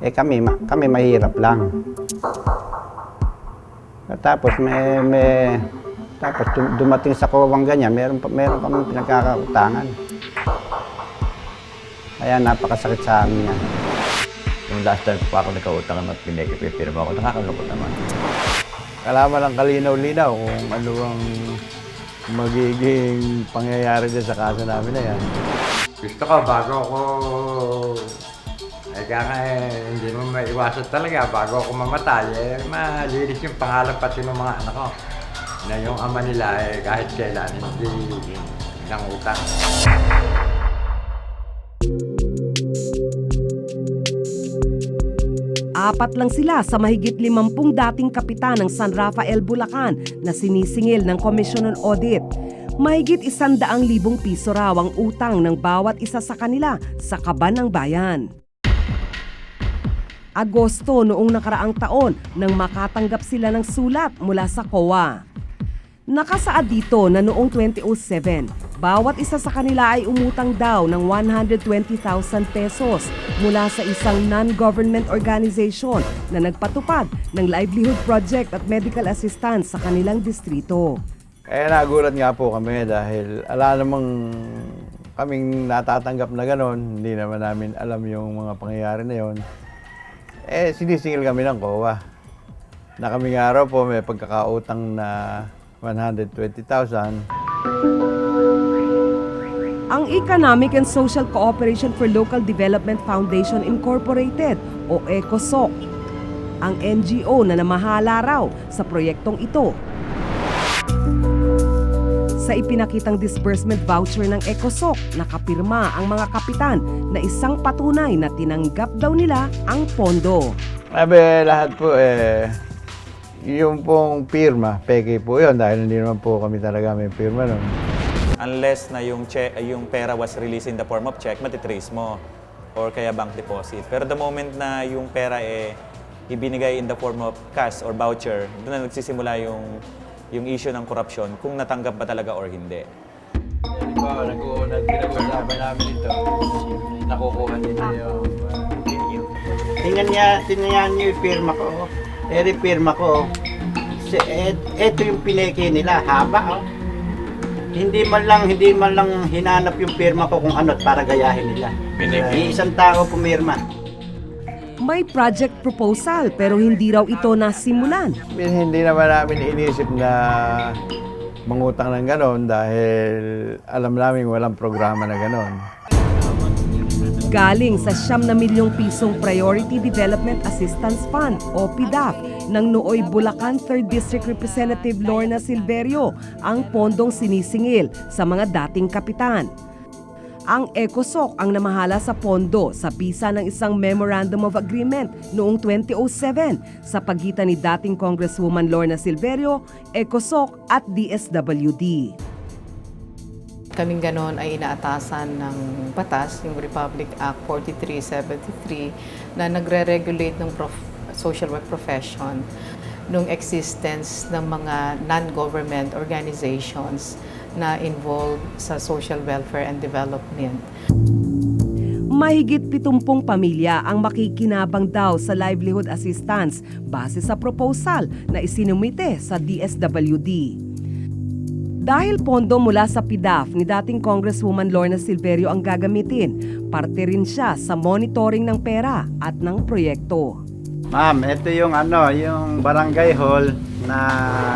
Kami mahirap lang. Tapos tapos dumating sa kawang ganyan, meron kami pinagkakautangan. Kaya napakasakit sa amin yan. Yung last time pa ako nagkautang at pinipirma ako, nakakalungkot naman. Kailangan lang kalinaw-linaw kung ano ang magiging pangyayari dyan sa kaso namin na yan. Gusto ko bago ako, hindi mo maiwasan talaga, bago ako mamatay, malinis yung pangalan pati ng mga anak ko. Na yung ama nila kahit kailan hindi nangutang. Apat lang sila sa mahigit 50 dating kapitan ng San Rafael, Bulacan na sinisingil ng Commission on Audit. Mahigit 100,000 piso raw ang utang ng bawat isa sa kanila sa kaban ng bayan. Agosto noong nakaraang taon nang makatanggap sila ng sulat mula sa COA. Nakasaad dito na noong 2007, bawat isa sa kanila ay umutang daw ng 120,000 pesos mula sa isang non-government organization na nagpatupad ng livelihood project at medical assistance sa kanilang distrito. Kaya nagulat nga po kami dahil ala namang kaming natatanggap na gano'n, hindi naman namin alam yung mga pangyayari na yon. Sinisingil kami ng COA. Na kaming araw po may pagkakautang na 120,000. Ang Economic and Social Cooperation for Local Development Foundation Incorporated o ECOSOC, ang NGO na namahala raw sa proyektong ito. Sa ipinakitang disbursement voucher ng ECOSOC, nakapirma ang mga kapitan na isang patunay na tinanggap daw nila ang pondo. Lahat po yung pong pirma, peke po yun dahil hindi naman po kami talaga may pirma nun. Unless na yung pera was released in the form of check, matitrace mo or kaya bank deposit. Pero the moment na yung pera ibinigay in the form of cash or voucher, doon na nagsisimula yung issue ng korupsyon kung natanggap ba talaga or hindi. Pinag-uusapan namin ito, nakukuha nila yung Tingnan niyo yung pirma ko. Pirma ko. Ito yung pineke nila, haba. Hindi man lang hinanap yung pirma ko kung ano't para gayahin nila. Isang tao pumirma. May project proposal pero hindi raw ito nasimulan. Hindi naman namin inisip na mangutang ng gano'n dahil alam namin walang programa na gano'n. Galing sa 9 na milyong pisong Priority Development Assistance Fund o PDAF ng nooy Bulacan 3rd District Representative Lorna Silverio ang pondong sinisingil sa mga dating kapitan. Ang ECOSOC ang namahala sa pondo sa bisa ng isang Memorandum of Agreement noong 2007 sa pagitan ni dating Congresswoman Lorna Silverio, ECOSOC at DSWD. Kaming ganon ay inaatasan ng batas, yung Republic Act 4373 na nagre-regulate ng social work profession nung existence ng mga non-government organizations na involved sa social welfare and development. Mahigit 70 pamilya ang makikinabang daw sa livelihood assistance base sa proposal na isinumite sa DSWD. Dahil pondo mula sa PDAF ni dating Congresswoman Lorna Silverio ang gagamitin, parte rin siya sa monitoring ng pera at ng proyekto. Ma'am, ito yung yung barangay hall na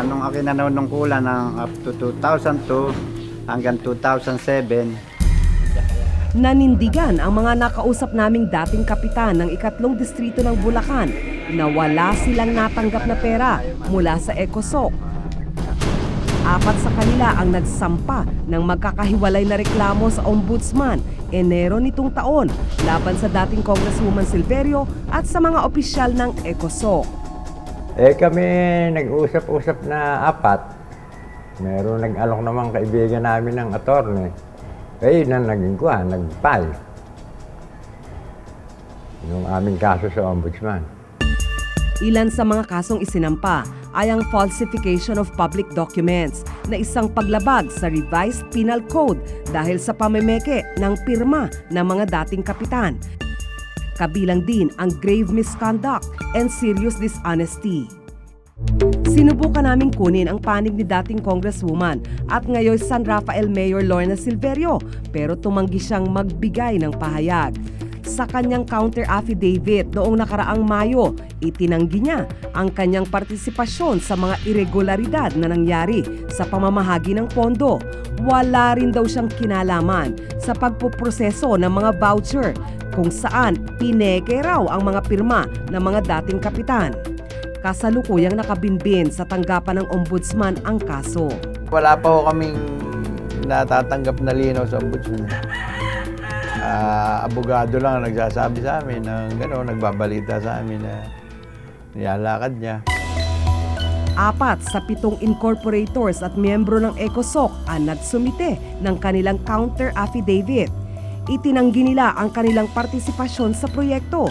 nung akin nanunungkulan ng up to 2002 hanggang 2007. Nanindigan ang mga nakausap naming dating kapitan ng 3 distrito ng Bulacan na wala silang natanggap na pera mula sa ECOSOC. 4 sa kanila ang nagsampa ng magkakahiwalay na reklamo sa Ombudsman Enero nitong taon laban sa dating Congresswoman Silverio at sa mga opisyal ng ECOSOC. Kami nag-usap-usap na 4. Meron nag-alok naman kaibigan namin ng attorney. Yun ang nag-file. Yung aming kaso sa Ombudsman. Ilan sa mga kasong isinampa ay ang falsification of public documents na isang paglabag sa revised penal code dahil sa pamemeke ng pirma ng mga dating kapitan. Kabilang din ang grave misconduct and serious dishonesty. Sinubukan naming kunin ang panig ni dating Congresswoman at ngayon San Rafael Mayor Lorna Silverio pero tumanggi siyang magbigay ng pahayag. Sa kanyang counter affidavit noong nakaraang Mayo, itinanggi niya ang kanyang partisipasyon sa mga irregularidad na nangyari sa pamamahagi ng pondo. Wala rin daw siyang kinalaman sa pagpoproseso ng mga voucher kung saan pineke raw ang mga pirma ng mga dating kapitan. Kasalukuyang nakabinbin sa tanggapan ng ombudsman ang kaso. Wala pa ho kaming natatanggap na linaw sa ombudsman. Abogado lang ang nagsasabi sa amin ng gano'n, nagbabalita sa amin na nilalakad niya. 4 sa 7 incorporators at miyembro ng ECOSOC ang nagsumite ng kanilang counter affidavit. Itinanggi nila ang kanilang partisipasyon sa proyekto.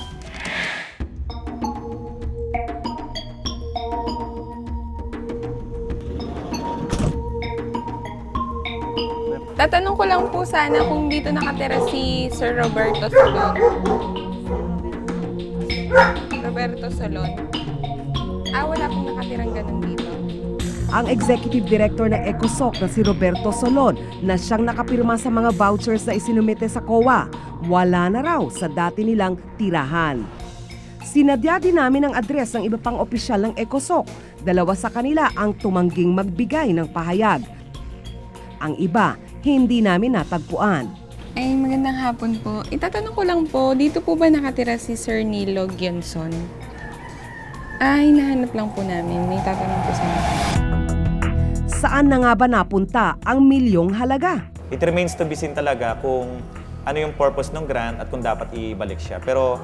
Tatanong ko lang po sana kung dito nakatira si Sir Roberto Solon. Roberto Solon. Wala pong nakatirang ganun dito. Ang executive director ng ECOSOC na si Roberto Solon na siyang nakapirma sa mga vouchers na isinumite sa COA, wala na raw sa dati nilang tirahan. Sinadya din namin ang address ng iba pang opisyal ng ECOSOC. 2 sa kanila ang tumangging magbigay ng pahayag. Ang iba, hindi namin natagpuan. Ay, magandang hapon po. Itatanong ko lang po, dito po ba nakatira si Sir Nilo Gionson? Hinahanap lang po namin. May tatanong po sana. Saan na nga ba napunta ang milyong halaga? It remains to be seen talaga kung ano yung purpose ng grant at kung dapat ibalik siya. Pero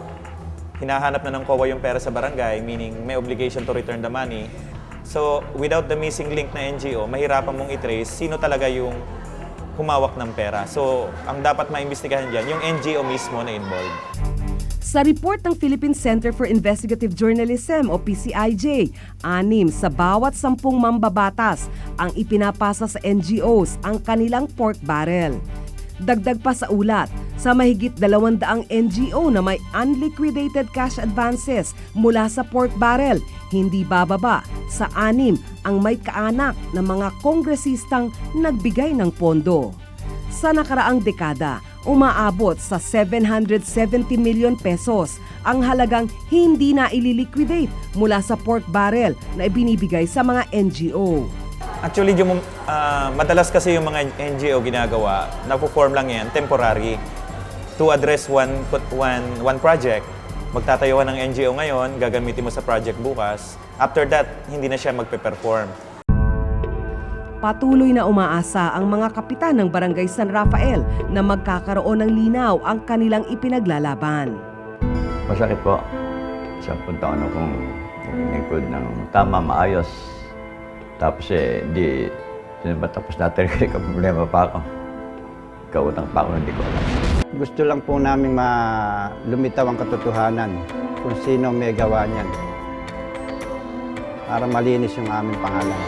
hinahanap na ng COA yung pera sa barangay, meaning may obligation to return the money. So, without the missing link na NGO, mahirapan mong i-trace sino talaga yung humawak ng pera. So, ang dapat maimbestigahan dyan, yung NGO mismo na involved. Sa report ng Philippine Center for Investigative Journalism o PCIJ, 6 sa bawat 10 mambabatas ang ipinapasa sa NGOs ang kanilang pork barrel. Dagdag pa sa ulat, sa mahigit 200 NGO na may unliquidated cash advances mula sa pork barrel, hindi bababa sa 6 ang may kaanak na mga kongresistang nagbigay ng pondo. Sa nakaraang dekada, umaabot sa 770 million pesos ang halagang hindi na ililiquidate mula sa pork barrel na ibinibigay sa mga NGO. Actually, madalas kasi yung mga NGO ginagawa, nagpo-form lang yan, temporary, to address one project. Magtatayo ka ng NGO ngayon, gagamitin mo sa project bukas. After that, hindi na siya magpe-perform. Patuloy na umaasa ang mga kapitan ng Barangay San Rafael na magkakaroon ng linaw ang kanilang ipinaglalaban. Masakit po. 10 taon akong naging ng tama, maayos. Tapos di tapos natin kasi problema pa ako. Kautang pa ako, hindi ko alam. Gusto lang po namin lumitaw ang katotohanan kung sino may gawa niyan para malinis yung aming pangalan.